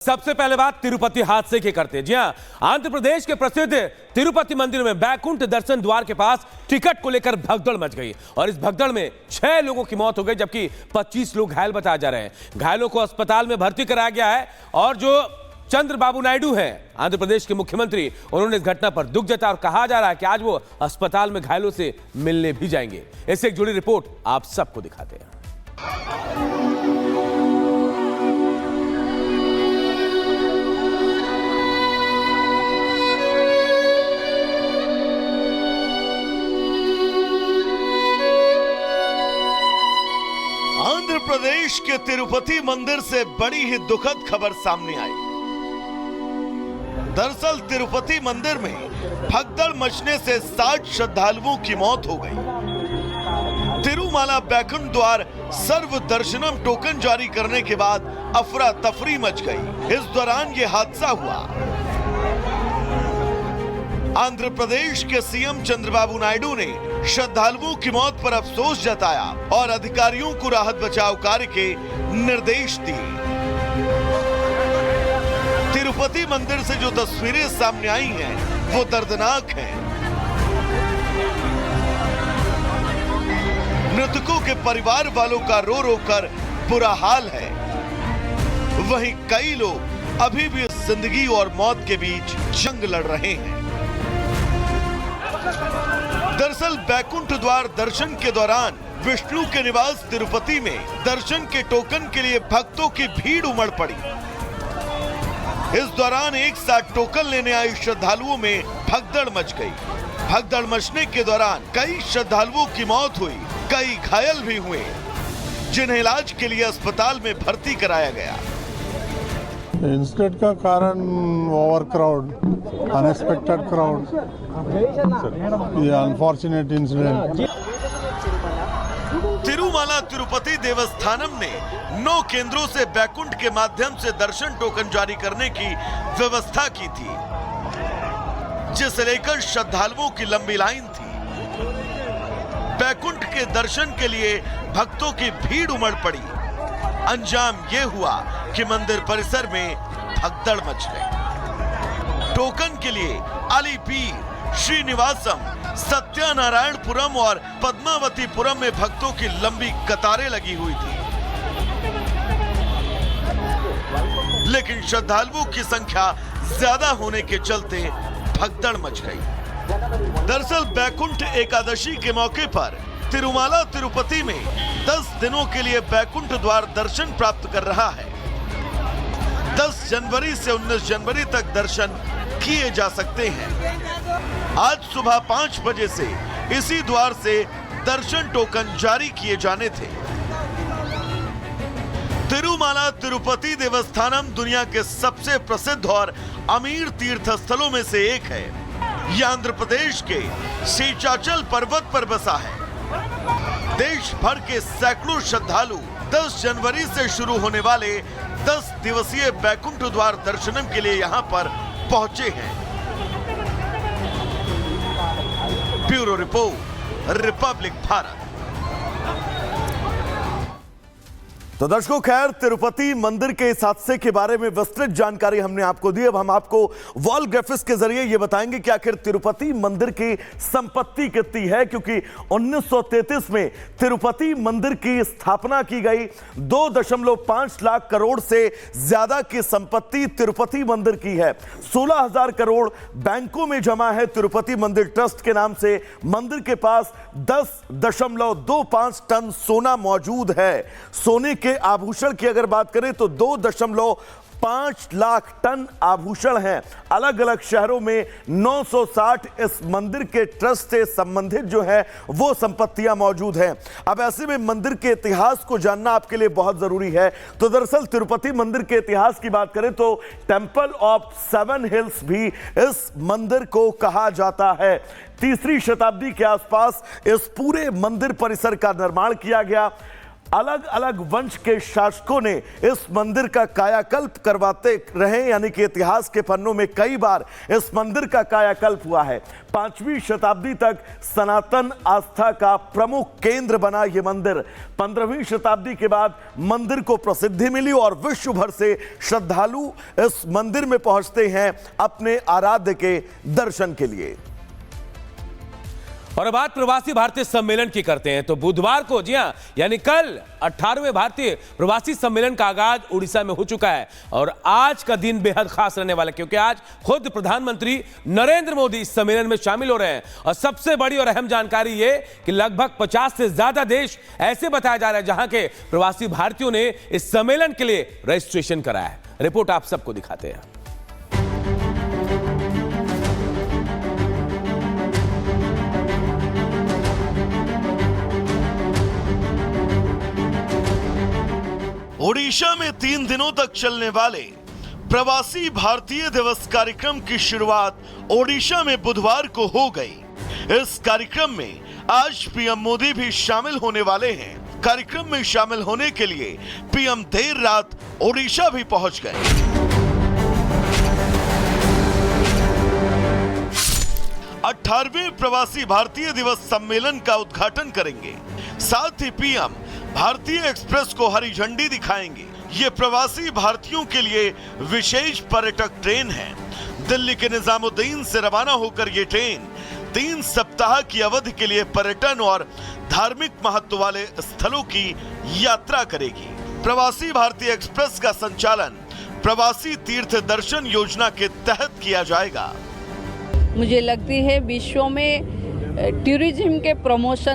सबसे पहले बात तिरुपति हादसे की करते हैं। जी हां, आंध्र प्रदेश के प्रसिद्ध तिरुपति मंदिर में बैकुंठ दर्शन द्वार के पास टिकट को लेकर भगदड़ मच गई और इस भगदड़ में 6 लोगों की मौत हो गई जबकि 25 लोग घायल बताए जा रहे हैं। घायलों को अस्पताल में भर्ती कराया गया है और जो चंद्रबाबू नायडू हैं आंध्र प्रदेश के मुख्यमंत्री, उन्होंने इस घटना पर दुख जताया और कहा जा रहा है कि आज वो अस्पताल में घायलों से मिलने भी जाएंगे। इससे एक जुड़ी रिपोर्ट आप सबको दिखाते हैं। आंध्र प्रदेश के तिरुपति मंदिर से बड़ी ही दुखद खबर सामने आई। दरअसल तिरुपति मंदिर में भगदड़ मचने से 60 श्रद्धालुओं की मौत हो गई। तिरुमाला बैकुंठ द्वार सर्व दर्शनम टोकन जारी करने के बाद अफरा तफरी मच गई। इस दौरान यह हादसा हुआ। आंध्र प्रदेश के सीएम चंद्रबाबू नायडू ने श्रद्धालुओं की मौत पर अफसोस जताया और अधिकारियों को राहत बचाव कार्य के निर्देश दिए। तिरुपति मंदिर से जो तस्वीरें सामने आई हैं, वो दर्दनाक हैं। मृतकों के परिवार वालों का रो रो कर बुरा हाल है। वहीं कई लोग अभी भी जिंदगी और मौत के बीच जंग लड़ रहे हैं। दरअसल बैकुंठ द्वार दर्शन के दौरान विष्णु के निवास तिरुपति में दर्शन के टोकन के लिए भक्तों की भीड़ उमड़ पड़ी। इस दौरान एक साथ टोकन लेने आए श्रद्धालुओं में भगदड़ मच गई। भगदड़ मचने के दौरान कई श्रद्धालुओं की मौत हुई, कई घायल भी हुए, जिन्हें इलाज के लिए अस्पताल में भर्ती कराया गया। इंसिडेंट का कारण ओवर क्राउड, अनएक्सपेक्टेड क्राउड, ये अनफॉर्चुनेट इंसिडेंट। तिरुमाला तिरुपति देवस्थानम ने 9 केंद्रों से बैकुंठ के माध्यम से दर्शन टोकन जारी करने की व्यवस्था की थी, जिसे लेकर श्रद्धालुओं की लंबी लाइन थी। बैकुंठ के दर्शन के लिए भक्तों की भीड़ उमड़ पड़ी। अंजाम यह हुआ कि मंदिर परिसर में भगदड़ मच गई। टोकन के लिए अलीपीर, श्रीनिवासम, सत्यनारायणपुरम और पद्मावतीपुरम में भक्तों की लंबी कतारें लगी हुई थी, लेकिन श्रद्धालुओं की संख्या ज्यादा होने के चलते भगदड़ मच गई। दरअसल बैकुंठ एकादशी के मौके पर तिरुमाला तिरुपति में 10 दिनों के लिए बैकुंठ द्वार दर्शन प्राप्त कर रहा है। 10 जनवरी से 19 जनवरी तक दर्शन किए जा सकते हैं। आज सुबह 5 बजे से इसी द्वार से दर्शन टोकन जारी किए जाने थे। तिरुमाला तिरुपति देवस्थानम दुनिया के सबसे प्रसिद्ध और अमीर तीर्थ स्थलों में से एक है। यह आंध्र प्रदेश के शेषाचल पर्वत पर बसा है। देश भर के सैकड़ों श्रद्धालु 10 जनवरी से शुरू होने वाले 10 दिवसीय बैकुंठ द्वार दर्शनम के लिए यहां पर पहुंचे हैं। Bureau report, Republic Bharat. तो दर्शकों, खैर तिरुपति मंदिर के इस हादसे के बारे में विस्तृत जानकारी हमने आपको दी। अब हम आपको वॉल ग्राफिक्स के जरिए ये बताएंगे कि आखिर तिरुपति मंदिर की संपत्ति कितनी है, क्योंकि 1933 में तिरुपति मंदिर की स्थापना की गई। 2.5 लाख करोड़ से ज्यादा की संपत्ति तिरुपति मंदिर की है। 16,000 करोड़ बैंकों में जमा है तिरुपति मंदिर ट्रस्ट के नाम से। मंदिर के पास 10.25 टन सोना मौजूद है। सोने के आभूषण की अगर बात करें तो 2.5 लाख टन आभूषण हैं। अलग अलग शहरों में 960 इस मंदिर के ट्रस्ट से संबंधित जो है वो संपत्तियां मौजूद हैं। अब ऐसे में मंदिर के इतिहास को जानना आपके लिए बहुत जरूरी है। तो दरअसल तिरुपति मंदिर के इतिहास की बात करें तो टेंपल ऑफ 7 हिल्स भी इस मंदिर को कहा जाता है। 3री शताब्दी के आसपास इस पूरे मंदिर परिसर का निर्माण किया गया। अलग अलग वंश के शासकों ने इस मंदिर का कायाकल्प करवाते रहे, यानी कि इतिहास के पन्नों में कई बार इस मंदिर का कायाकल्प हुआ है। 5वीं शताब्दी तक सनातन आस्था का प्रमुख केंद्र बना यह मंदिर। 15वीं शताब्दी के बाद मंदिर को प्रसिद्धि मिली और विश्व भर से श्रद्धालु इस मंदिर में पहुंचते हैं अपने आराध्य के दर्शन के लिए। और अब बात प्रवासी भारतीय सम्मेलन की करते हैं। तो बुधवार को, जी हां, यानी कल 18वें भारतीय प्रवासी सम्मेलन का आगाज उड़ीसा में हो चुका है। और आज का दिन बेहद खास रहने वाला है, क्योंकि आज खुद प्रधानमंत्री नरेंद्र मोदी इस सम्मेलन में शामिल हो रहे हैं। और सबसे बड़ी और अहम जानकारी ये कि लगभग 50 से ज्यादा देश ऐसे बताया जा रहा है जहां के प्रवासी भारतीयों ने इस सम्मेलन के लिए रजिस्ट्रेशन कराया है। रिपोर्ट आप सबको दिखाते हैं। ओडिशा में 3 दिनों तक चलने वाले प्रवासी भारतीय दिवस कार्यक्रम की शुरुआत ओडिशा में बुधवार को हो गई। इस कार्यक्रम में आज पीएम मोदी भी शामिल होने वाले हैं। कार्यक्रम में शामिल होने के लिए पीएम देर रात ओडिशा भी पहुंच गए। 18वें प्रवासी भारतीय दिवस सम्मेलन का उद्घाटन करेंगे। साथ ही पीएम भारतीय एक्सप्रेस को हरी झंडी दिखाएंगे। ये प्रवासी भारतीयों के लिए विशेष पर्यटक ट्रेन है। दिल्ली के निजामुद्दीन से रवाना होकर ये ट्रेन 3 सप्ताह की अवधि के लिए पर्यटन और धार्मिक महत्व वाले स्थलों की यात्रा करेगी। प्रवासी भारतीय एक्सप्रेस का संचालन प्रवासी तीर्थ दर्शन योजना के तहत किया जाएगा। मुझे लगती है विश्व में टूरिज्म के प्रमोशन